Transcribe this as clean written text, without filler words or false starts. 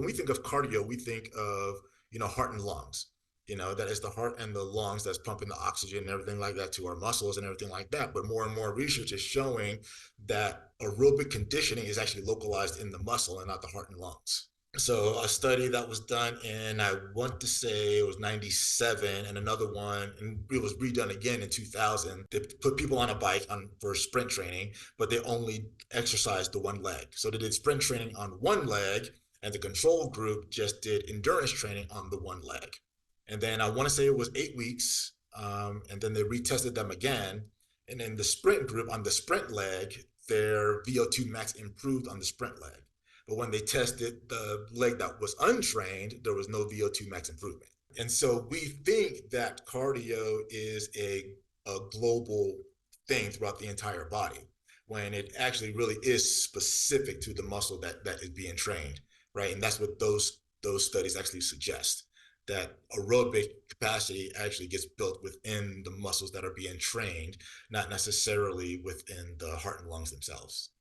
when we think of cardio, we think of, heart and lungs. That is the heart and the lungs that's pumping the oxygen and everything like that to our muscles and everything like that. But more and more research is showing that aerobic conditioning is actually localized in the muscle and not the heart and lungs. So a study that was done in, I want to say it was 97, and another one, and it was redone again in 2000. They put people on a bike for sprint training, but they only exercised the one leg. So they did sprint training on one leg, and the control group just did endurance training on the one leg. And then I want to say it was 8 weeks, and then they retested them again. And in the sprint group, on the sprint leg, their VO2 max improved on the sprint leg. But when they tested the leg that was untrained, there was no VO2 max improvement. And so we think that cardio is a global thing throughout the entire body, when it actually really is specific to the muscle that is being trained, right? And that's what those studies actually suggest, that aerobic capacity actually gets built within the muscles that are being trained, not necessarily within the heart and lungs themselves.